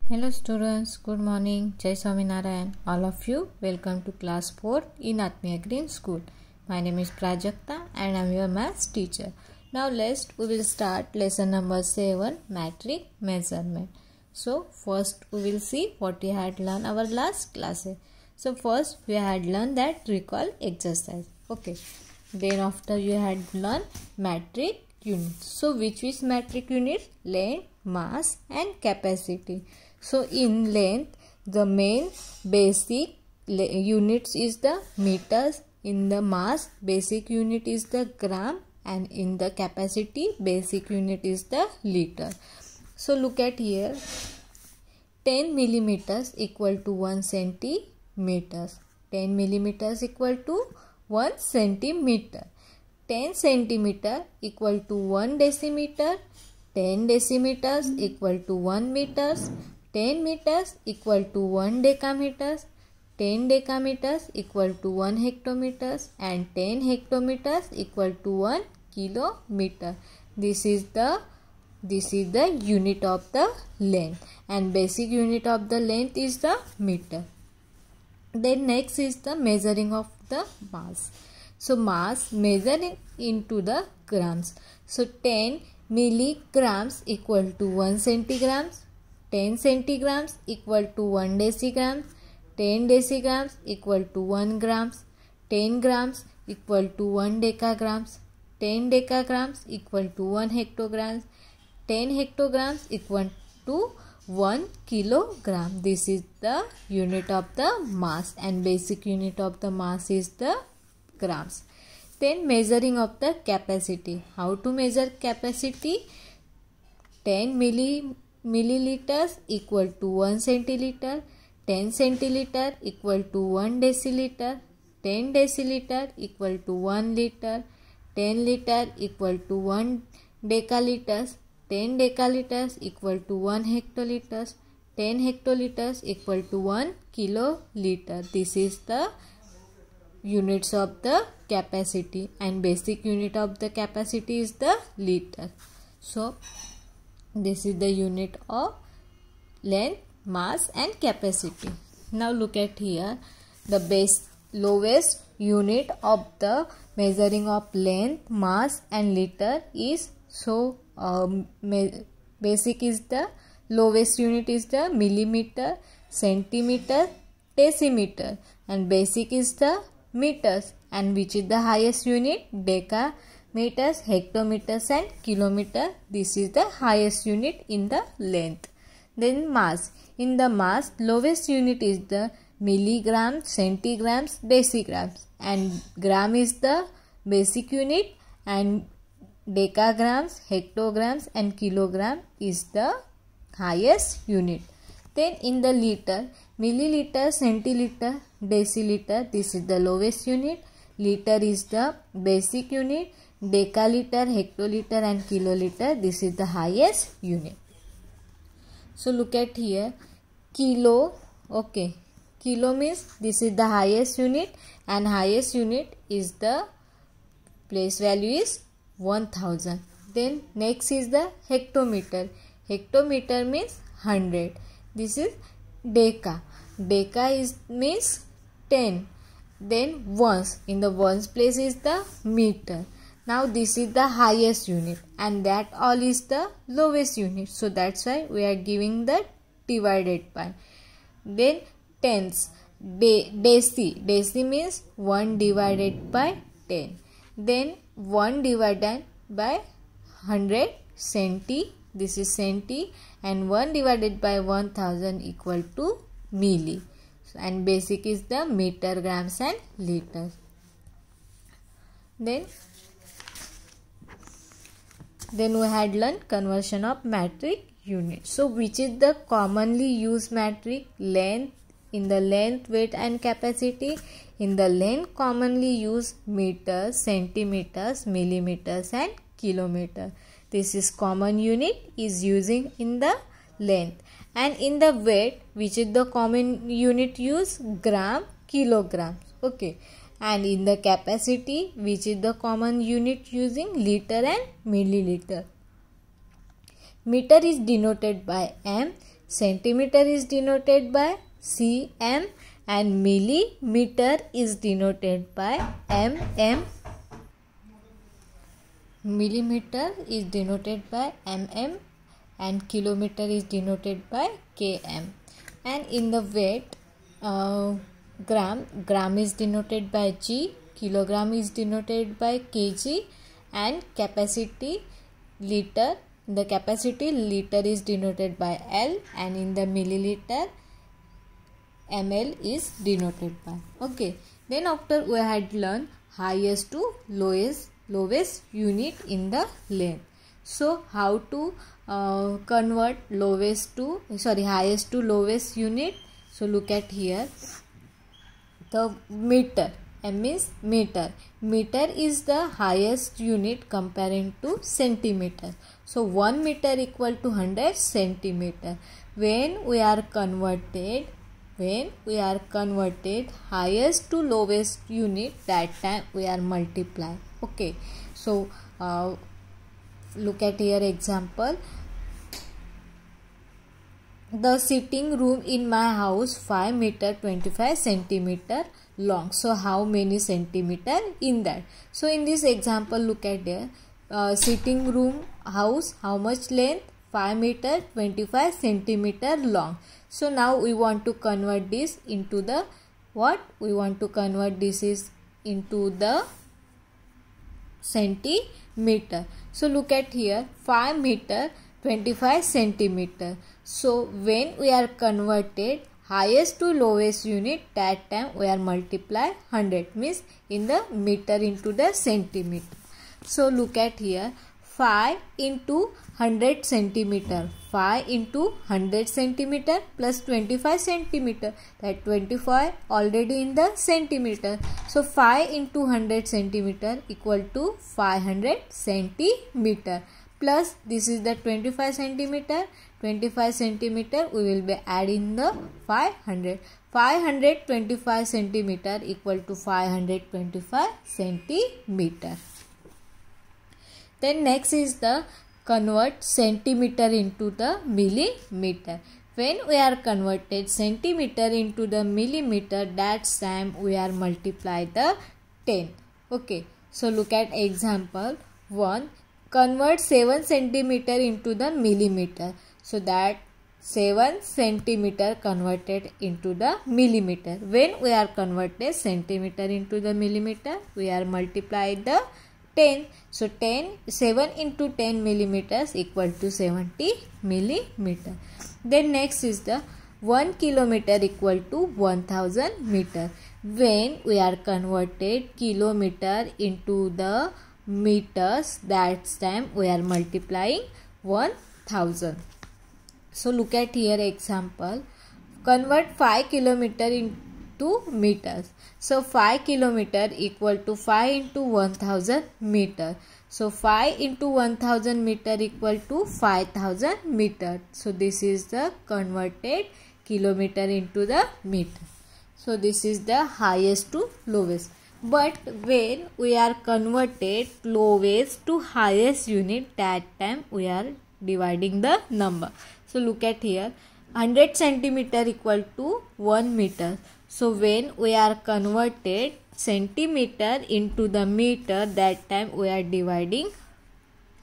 Hello students, good morning. Jai Swaminarayan. All of you, welcome to class 4 in Atmiya Green School. My name is Prajakta and I am your maths teacher. Now we will start lesson number 7, metric measurement. So first we will see what we had learned our last classes. So first we had learned that recall exercise. Okay. Then after you had learned metric units. So which metric units? Length, mass and capacity. So in length, the main basic units is the meters. In the mass, basic unit is the gram, and in the capacity, basic unit is the liter. So look at here, 10 millimeters equal to 1 centimeters. 10 millimeters equal to 1 centimeter. 10 centimeter equal to 1 decimeter. 10 decimeters equal to 1 meters. 10 meters equal to 1 decameters, 10 decameters equal to 1 hectometers, and 10 hectometers equal to 1 kilometer. This is the unit of the length, and basic unit of the length is the meter. Then next is the measuring of the mass. So mass measured into the grams. So 10 milligrams equal to 1 centigrams. 10 centigrams equal to 1 decigram, 10 decigrams equal to 1 grams, 10 grams equal to 1 decagrams, 10 decagrams equal to 1 hectograms, 10 hectograms equal to 1 kilogram. This is the unit of the mass, and basic unit of the mass is the grams. Then measuring of the capacity. How to measure capacity? 10 milliliters equal to 1 centiliter, 10 centiliter equal to 1 deciliter, 10 deciliter equal to 1 liter, 10 liter equal to 1 decaliters, 10 decaliters equal to 1 hectoliters, 10 hectoliters equal to 1 kiloliter. This is the units of the capacity, and basic unit of the capacity is the liter. So this is the unit of length, mass and capacity. Now look at here, the lowest unit of the measuring of length, mass and liter is, so basic is the lowest unit is the millimeter, centimeter, decimeter, and basic is the meters, and which is the highest unit? Decameters, hectometers and kilometer. This is the highest unit in the length. Then mass. In the mass, lowest unit is the milligrams, centigrams, decigrams, and gram is the basic unit, and decagrams, hectograms and kilogram is the highest unit. Then in the liter, milliliter, centiliter, deciliter, this is the lowest unit. Liter is the basic unit. Decaliter, hectoliter and kiloliter, this is the highest unit. So look at here, kilo. Okay, kilo means this is the highest unit, and highest unit is the place value is 1000. Then next is the hectometer. Hectometer means 100. This is deca. Deca means 10. Then ones. In the ones place is the meter. Now this is the highest unit, and that all is the lowest unit. So that's why we are giving the divided by. Then tens. Deci. Deci means 1 divided by 10. Then 1 divided by 100. Centi. This is centi, and 1 divided by 1000 equal to milli. And basic is the meter, grams and liters. Then we had learned conversion of metric unit. So which is the commonly used metric? Length. In the length, weight and capacity. In the length, commonly used meters, centimeters, millimeters and kilometer. This is common unit is using in the length. And in the weight, which is the common unit used? Gram, kilograms. Okay. And in the capacity, which is the common unit using? Liter and milliliter. Meter is denoted by M, Centimeter is denoted by cm and millimeter is denoted by mm. Millimeter is denoted by mm and kilometer is denoted by km. And in the weight, gram is denoted by g, kilogram is denoted by kg, and capacity liter, the capacity liter is denoted by L, and in the milliliter ml is denoted by. Okay, then after we had learned highest to lowest unit in the length. So how to convert highest to lowest unit? So look at here, the meter. M is meter. Meter is the highest unit comparing to centimeter. So 1 meter equal to 100 centimeter. When we are converted highest to lowest unit, that time we are multiply. Okay, so look at here example. The sitting room in my house 5 meter 25 centimeter long. So how many centimeter in that? So in this example, look at there, sitting room house, how much length? 5 meter 25 centimeter long. So now we want to convert this into the what? We want to convert this is into the centimeter. So look at here, 5 meter 25 centimeter. So when we are converted highest to lowest unit, that time we are multiply 100, means in the meter into the centimeter. So look at here, 5 into 100 centimeter, 5 into 100 centimeter plus 25 centimeter, that 25 already in the centimeter. So 5 into 100 centimeter equal to 500 centimeter, plus this is the 25 centimeter. 25 centimeter we will be adding the 500. 525 centimeter equal to 525 centimeter. Then next is the convert centimeter into the millimeter. When we are converted centimeter into the millimeter, that time we are multiply the 10. Okay, so look at example 1. Convert 7 centimeter into the millimeter. So that 7 centimeter converted into the millimeter. When we are converted centimeter into the millimeter, we are multiply the 10. So 7 into 10 millimeters equal to 70 millimeter. Then next is the 1 kilometer equal to 1000 meter. When we are converted kilometer into the meters, that time we are multiplying 1000. So look at here example. Convert 5 kilometer into meters. So 5 kilometer equal to 5 into 1000 meter. So 5 into 1000 meter equal to 5000 meter. So this is the converted kilometer into the meter. So this is the highest to lowest. But when we are converted lowest to highest unit, that time we are dividing the number. So look at here, 100 centimeter equal to 1 meter. So when we are converted centimeter into the meter, that time we are dividing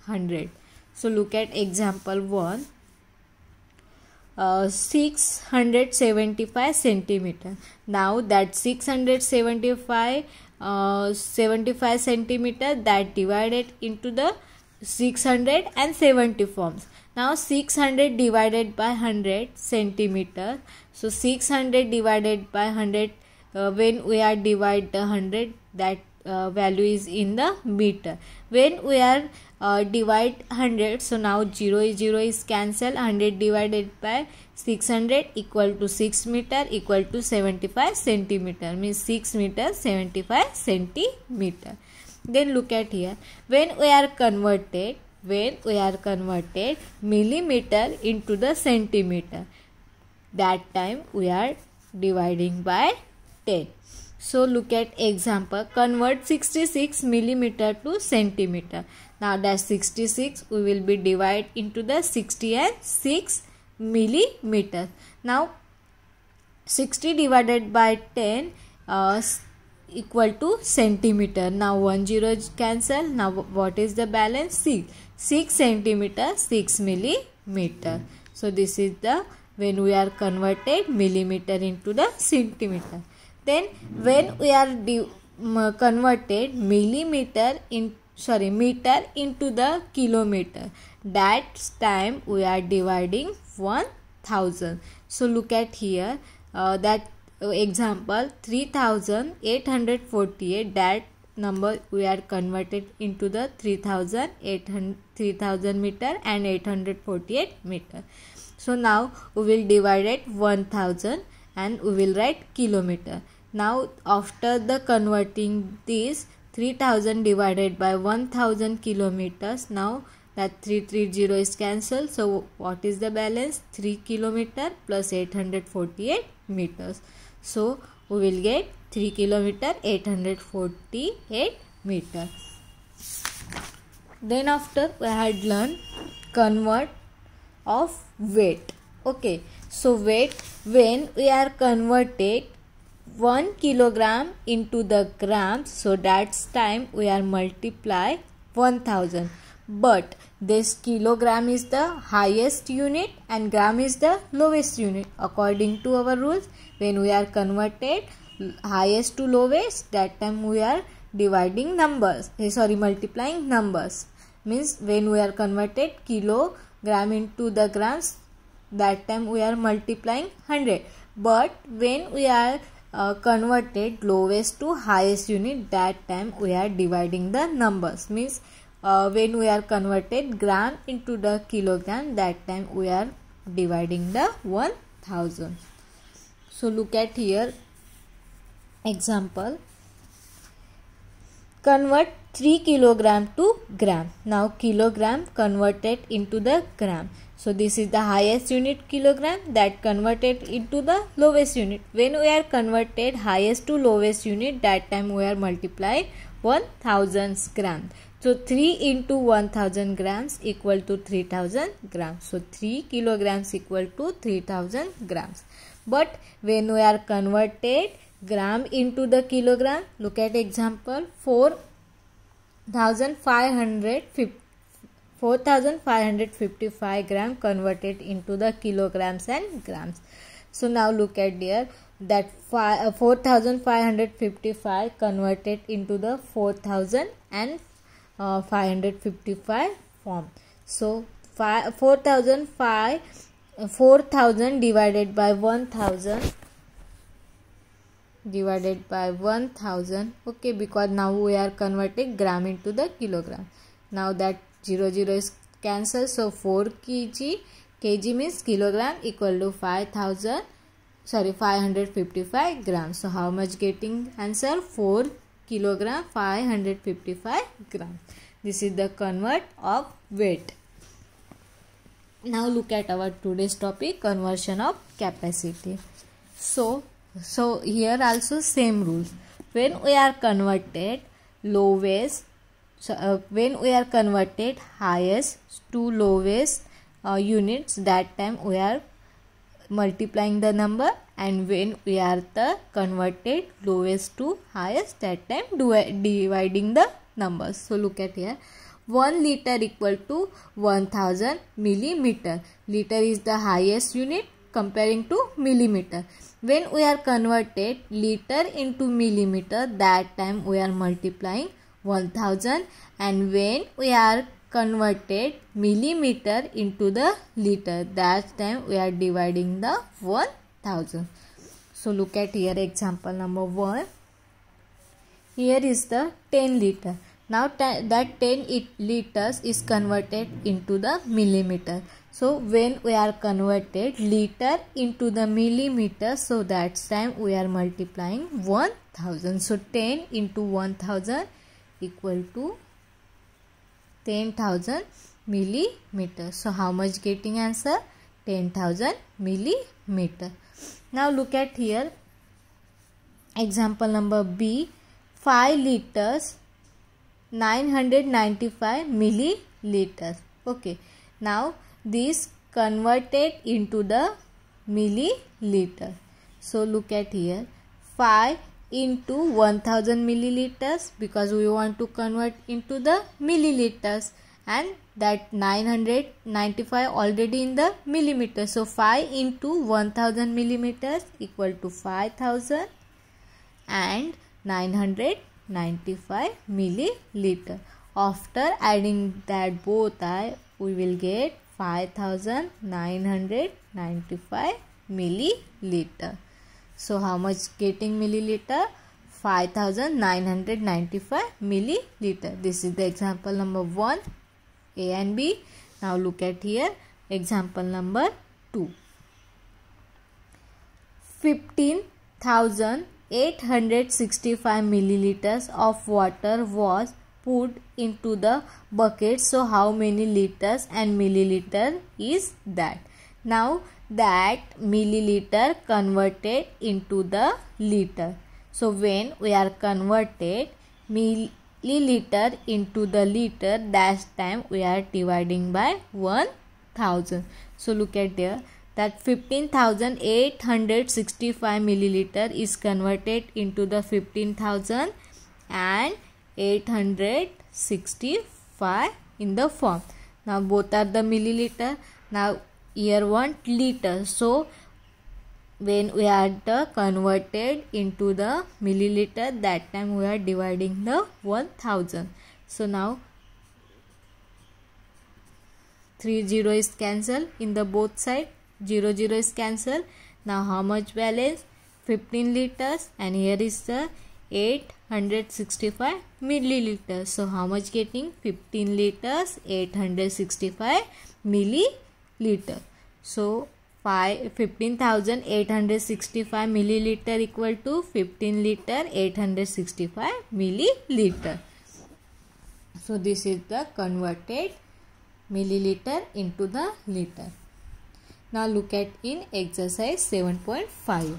100. So look at example 1. 675 centimeter. Now that 675 centimeter, that divided into the 670 forms. Now 600 divided by 100 centimeter. So 600 divided by 100, when we are divide the 100, that value is in the meter. When we are divide 100, so now 0 is cancelled. 100 divided by 600 equal to 6 meter equal to 75 centimeter, means 6 meter 75 centimeter. Then look at here, when we are converted millimeter into the centimeter, that time we are dividing by 10. So look at example, convert 66 millimeter to centimeter. Now that 66 we will be divide into the 60 and 6 millimeter. Now 60 divided by 10 equal to centimeter. Now 1 0 is cancel. Now what is the balance? 6 centimeter, 6 millimeter. So this is the when we are converted millimeter into the centimeter. Then when we are converted meter into the kilometer, that time we are dividing 1000. So look at here, that example 3848, that number we are converted into the 3000 meter and 848 meter. So now we will divide it 1000 and we will write kilometer. Now after the converting this 3000 divided by 1000 kilometers, now that 330 is cancelled. So what is the balance? 3 kilometer plus 848 meters. So we will get 3 kilometer 848 meter. Then after we had learned convert of weight. Okay, so weight, when we are converted 1 kilogram into the grams, so that's time we are multiply 1000. But this kilogram is the highest unit and gram is the lowest unit. According to our rules, when we are converted highest to lowest, that time we are dividing numbers, multiplying numbers. Means when we are converted kilogram into the grams, that time we are multiplying 100. But when we are converted lowest to highest unit, that time we are dividing the numbers. Means when we are converted gram into the kilogram, that time we are dividing the 1000. So look at here example, convert 3 kilogram to gram. Now kilogram converted into the gram. So this is the highest unit kilogram that converted into the lowest unit. When we are converted highest to lowest unit, that time we are multiply 1000 grams. So 3 into 1000 grams equal to 3000 grams. So 3 kilograms equal to 3000 grams. But when we are converted gram into the kilogram, look at example 4555 gram converted into the kilograms and grams. So now look at there, that 4555 converted into the 4555 form. So 4000 divided by 1000, okay, because now we are converting gram into the kilogram. Now that 0 is cancelled, so 4 kg means kilogram equal to 555 grams. So how much getting answer? 4 kilogram 555 grams. This is the convert of weight. Now look at our today's topic, conversion of capacity. So here also same rules. When we are converted when we are converted highest to lowest units, that time we are multiplying the number, and when we are the converted lowest to highest, that time dividing the numbers. So look at here, 1 liter equal to 1000 millimeter. Liter is the highest unit comparing to millimeter. When we are converted liter into millimeter, that time we are multiplying 1000, and when we are converted millimeter into the liter, that time we are dividing the 1000. So look at here example number 1. Here is the 10 liter. Now that 10 liters is converted into the millimeter. So when we are converted liter into the millimeter, so that time we are multiplying 1000. So 10 into 1000 equal to 10,000 millimeter. So how much getting answer? 10,000 millimeter. Now look at here example number B. 5 liters 995 milliliters. Okay, now this converted into the milliliter. So look at here, 5 into 1000 milliliters, because we want to convert into the milliliters, and that 995 already in the millimeters. So 5 into 1000 millimeters equal to 5000 and 995 milliliter. After adding that both, we will get 5995 milliliter. So how much getting milliliter? 5995 milliliter. This is the example number 1, A and B. Now look at here, example number 2. 15,865 milliliters of water was put into the bucket. So how many liters and milliliter is that? Now that milliliter converted into the liter. So when we are converted milliliter into the liter, that time we are dividing by 1000. So look at there, that 15,865 milliliter is converted into the 15,865 in the form. Now both are the milliliter. Now here 1 liter. So when we are converted into the milliliter, that time we are dividing the 1000. So now 30 is cancelled in the both side, 0 is cancelled. Now how much balance? 15 liters, and here is the 865 milliliters. So how much getting? 15 liters 865 milliliter. So 15,865 milliliter equal to 15 liter 865 milliliter. So this is the converted milliliter into the liter. Now look at in exercise 7.5.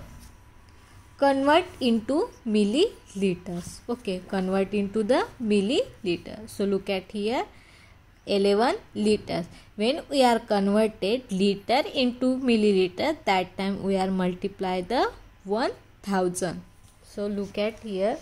Convert into milliliters. Okay, convert into the milliliter. So look at here, 11 liters. When we are converted liter into milliliter, that time we are multiply the 1000. So look at here,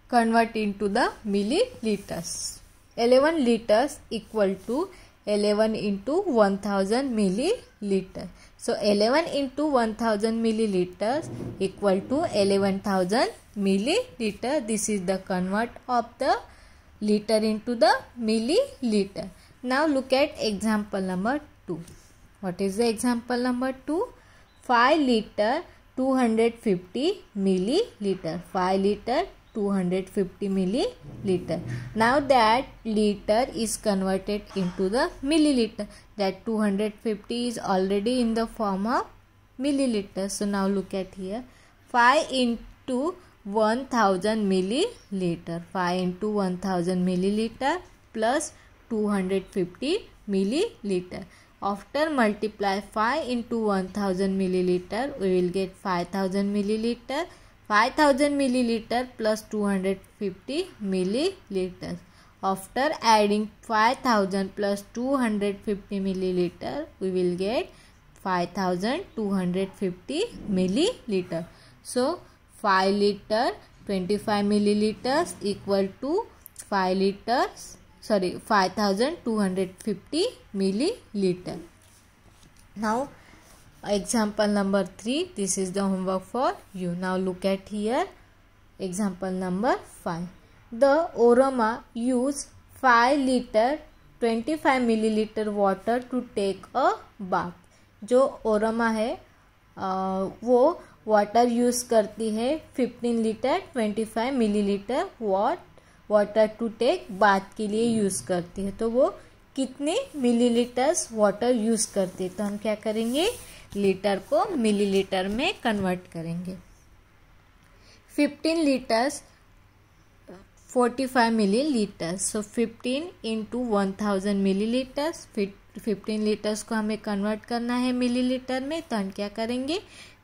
convert into the milliliters. 11 liters equal to 11 into 1000 milliliter. So 11 into 1000 milliliters equal to 11,000 milliliter. This is the convert of the liter into the milliliter. Now look at example number 2. What is the example number 2? 5 liter 250 milliliter. 5 liter 250 milliliter. Now that liter is converted into the milliliter. That 250 is already in the form of milliliter. So now look at here, 5 into 1000 milliliter. 5 into 1000 milliliter plus 250 milliliter. After multiply 5 into 1000 milliliter, we will get 5000 milliliter. 5000 milliliter plus 250 milliliters. After adding 5000 plus 250 milliliter, we will get 5250 milliliter. So 5 liter 25 milliliters equal to 5250 milliliter. Now example number 3, this is the homework for you. Now look at here, example number 5. The Orama used 5 liter 25 milliliter water to take a bath. जो ओरमा है वो water use करती है 15 litre 25 millilitre water to take bath के लिए use करती है. तो वो कितने मिलीलीटर्स वाटर यूज़ करती है? तो हम क्या करेंगे, लीटर को मिलीलीटर में कन्वर्ट करेंगे. 15 लीटर्स 45 मिलीलीटर्स. सो 15 इंटू 1000 मिलीलीटर्स. 15 लीटर्स को हमें कन्वर्ट करना है मिलीलीटर में. तो हम क्या करेंगे,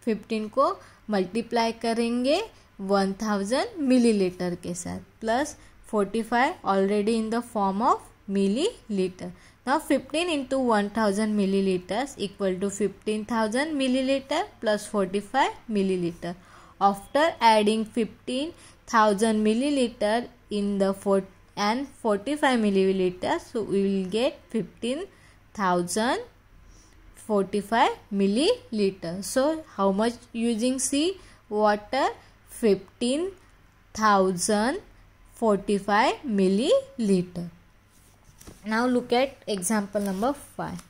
15 को मल्टीप्लाई करेंगे 1000 मिलीलीटर के साथ plus 45 already in the form of milliliter. Now 15 into 1000 milliliters equal to 15,000 milliliter plus 45 milliliter. After adding 15,000 milliliter in the 45 milliliters, so we will get 15,045 milliliter. So how much using C? Water 15,045 milliliter. Now look at example number 5.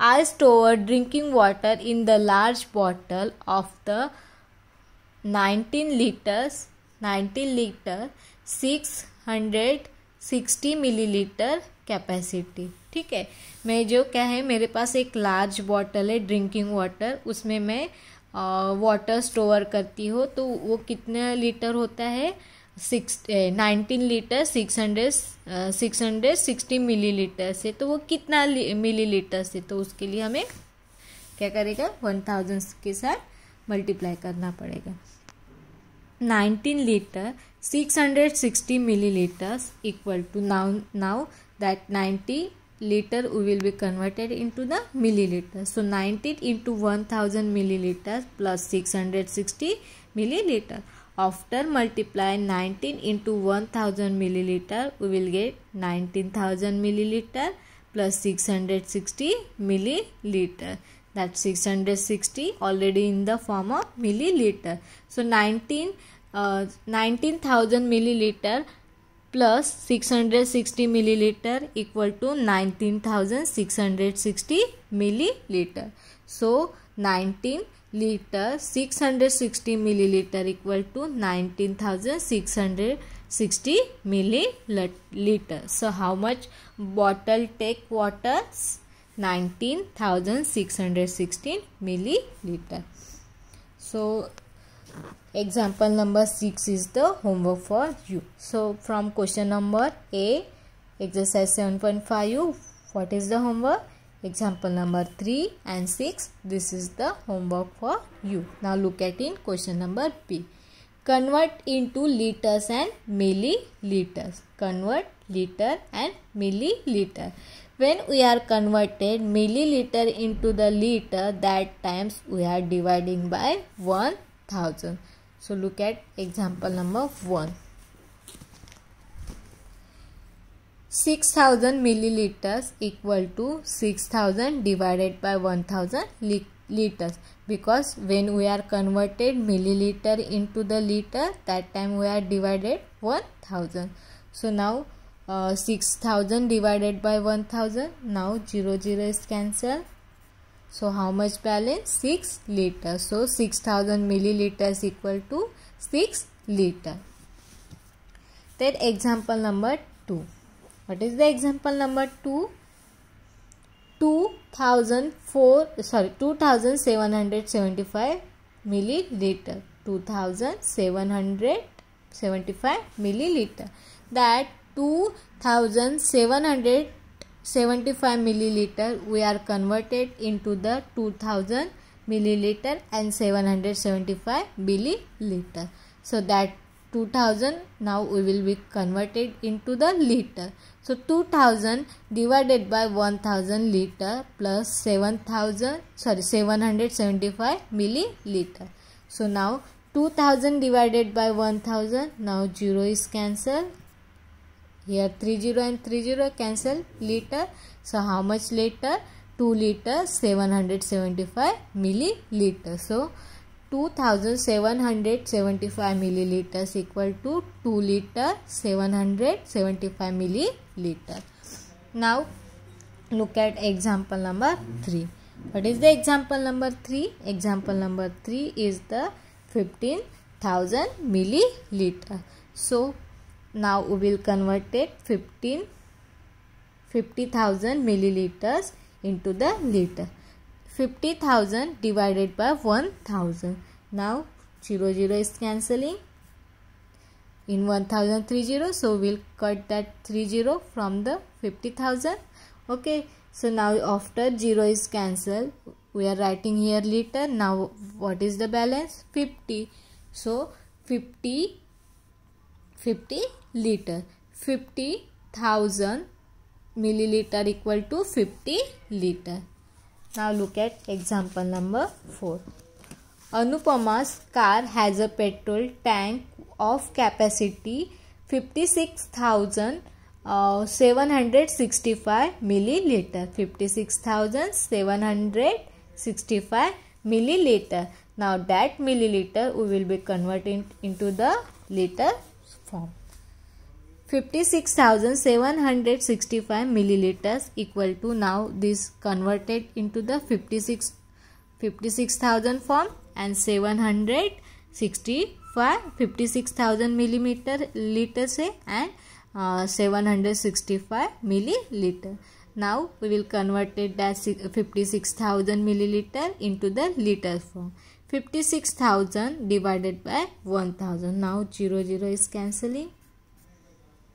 I store drinking water in the large bottle of the 19 liter 660 millilitre capacity. ठीक है, मैं जो क्या है, मेरे पास एक large bottle है drinking water, उसमें मैं वाटर स्टोर करती हूँ. तो वो कितना लीटर होता है? 19 लीटर 660 मिलीलीटर से. तो वो कितना मिलीलीटर से? तो उसके लिए हमें क्या करेगा? 1000 के साथ मल्टीप्लाई करना पड़ेगा. 19 liter 660 milliliters equal to now that 90 liter we will be converted into the milliliter. So 90 into 1000 milliliters plus 660 milliliter. After multiply 19 into 1000 milliliter, we will get 19,000 milliliter plus 660 milliliter. That's 660 already in the form of milliliter. So 19,000 milliliter plus 660 milliliter equal to 19,660 milliliter. So 19 liter 660 milliliter equal to 19,660 milliliter. So how much bottle take water? 19,616 milliliter. So example number 6 is the homework for you. So from question number A, exercise 7.5, what is the homework? Example number 3 and 6, this is the homework for you. Now look at in question number B. Convert into liters and milliliters. Convert liter and milliliter. When we are converted milliliter into the liter, that times we are dividing by 1000. So look at example number 1. 6,000 milliliters equal to 6,000 divided by 1000 liters. Because when we are converted milliliter into the liter, that time we are divided 1000. So now 6,000 divided by 1000. Now 0 is cancelled. So how much balance? 6 liters. So 6,000 milliliters equal to 6 liters. Then example number 2. What is the example number 2? 2,775 milliliter. 2,775 milliliter. That 2,775 milliliter we are converted into the 2,000 milliliter and 775 milliliter. So that 2,000 now we will be converted into the liter. So 2,000 divided by 1,000 liter plus 775 milliliter. So now 2,000 divided by 1,000. Now 0 is cancelled. Here 30 and 30 cancel liter. So how much liter? 2 liter 775 milliliter. So 2,775 milliliters equal to 2 liter 775 milliliter. Now look at example number 3. What is the example number 3? Example number 3 is the 15,000 milliliter. So now we will convert it 50,000 milliliters into the liter. 50,000 divided by 1,000. Now 0 is cancelling. In 1,000 30. So we will cut that 30 from the 50,000. Okay. So now after 0 is cancelled, we are writing here liter. Now what is the balance? 50. So 50 liter. 50,000 milliliter equal to 50 liter. Now look at example number 4. Anupama's car has a petrol tank of capacity 56,765 milliliter. 56,765 milliliter. Now that milliliter we will be converting into the liter form. 56,765 milliliters equal to, now this converted into the 56,000 form, and 56,000 liters है, and 765 milliliter. Now we will convert it that 56,000 milliliter into the liter form. 56,000 divided by 1,000. Now 0 is cancelling.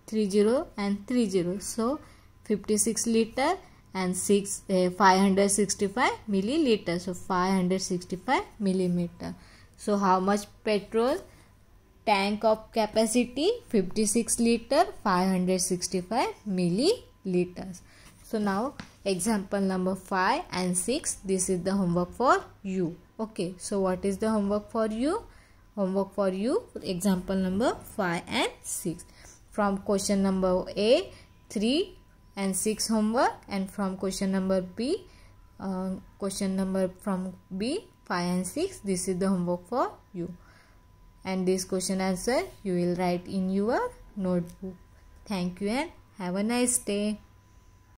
30 and 30. So 56 liter and 565 milliliter. So 565 millimeter. So how much petrol? Tank of capacity 56 liter, 565 milliliters. So now example number 5 and 6. This is the homework for you. Okay. So what is the homework for you? Homework for you, example number 5 and 6. From question number A, 3 and 6 homework, and from question number B, from B, 5 and 6. This is the homework for you. And this question answer you will write in your notebook. Thank you and have a nice day.